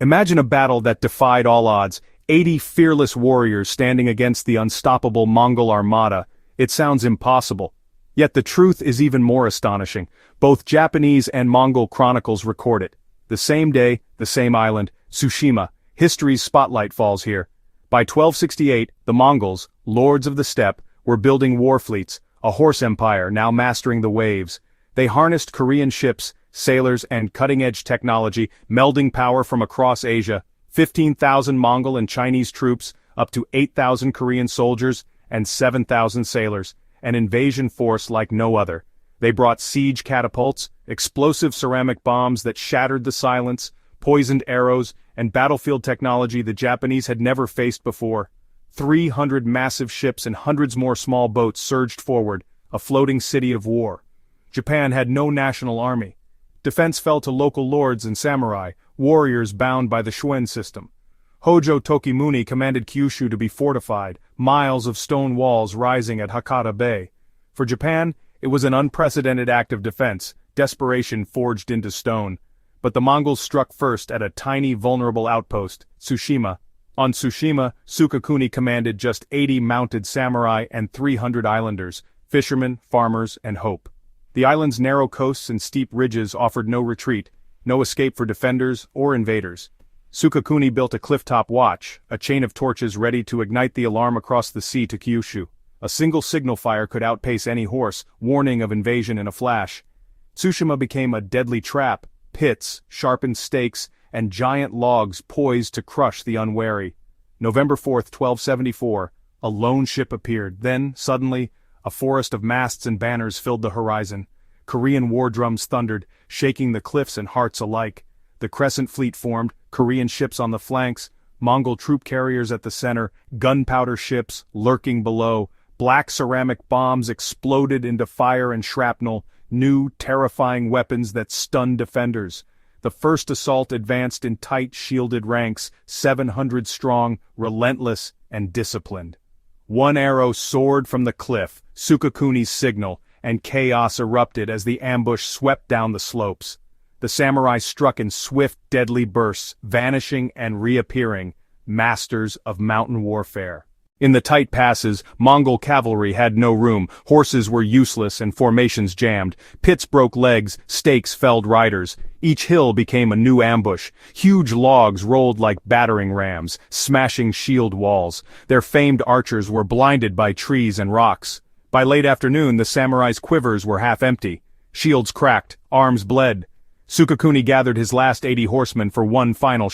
Imagine a battle that defied all odds, 80 fearless warriors standing against the unstoppable Mongol armada. It sounds impossible. Yet the truth is even more astonishing. Both Japanese and Mongol chronicles record it. The same day, the same island, Tsushima, history's spotlight falls here. By 1268, the Mongols, lords of the steppe, were building war fleets, a horse empire now mastering the waves. They harnessed Korean ships, sailors, and cutting-edge technology, melding power from across Asia. 15,000 Mongol and Chinese troops, up to 8,000 Korean soldiers, and 7,000 sailors, an invasion force like no other. They brought siege catapults, explosive ceramic bombs that shattered the silence, poisoned arrows, and battlefield technology the Japanese had never faced before. 300 massive ships and hundreds more small boats surged forward, a floating city of war. Japan had no national army. Defense fell to local lords and samurai, warriors bound by the Shuen system. Hojo Tokimune commanded Kyushu to be fortified, miles of stone walls rising at Hakata Bay. For Japan, it was an unprecedented act of defense, desperation forged into stone. But the Mongols struck first at a tiny vulnerable outpost, Tsushima. On Tsushima, Sukauni commanded just 80 mounted samurai and 300 islanders, fishermen, farmers, and hope. The island's narrow coasts and steep ridges offered no retreat, no escape for defenders or invaders. Sukauni built a clifftop watch, a chain of torches ready to ignite the alarm across the sea to Kyushu. A single signal fire could outpace any horse, warning of invasion in a flash. Tsushima became a deadly trap, pits, sharpened stakes, and giant logs poised to crush the unwary. November 4, 1274, a lone ship appeared. Then, suddenly, a forest of masts and banners filled the horizon. Korean war drums thundered, shaking the cliffs and hearts alike. The Crescent Fleet formed, Korean ships on the flanks, Mongol troop carriers at the center, gunpowder ships lurking below. Black ceramic bombs exploded into fire and shrapnel, new, terrifying weapons that stunned defenders. The first assault advanced in tight, shielded ranks, 700 strong, relentless, and disciplined. One arrow soared from the cliff, Sukauni's signal, and chaos erupted as the ambush swept down the slopes. The samurai struck in swift, deadly bursts, vanishing and reappearing, masters of mountain warfare. In the tight passes, Mongol cavalry had no room, horses were useless and formations jammed, pits broke legs, stakes felled riders. Each hill became a new ambush. Huge logs rolled like battering rams, smashing shield walls. Their famed archers were blinded by trees and rocks. By late afternoon, the samurai's quivers were half empty. Shields cracked, arms bled. Sukauni gathered his last 80 horsemen for one final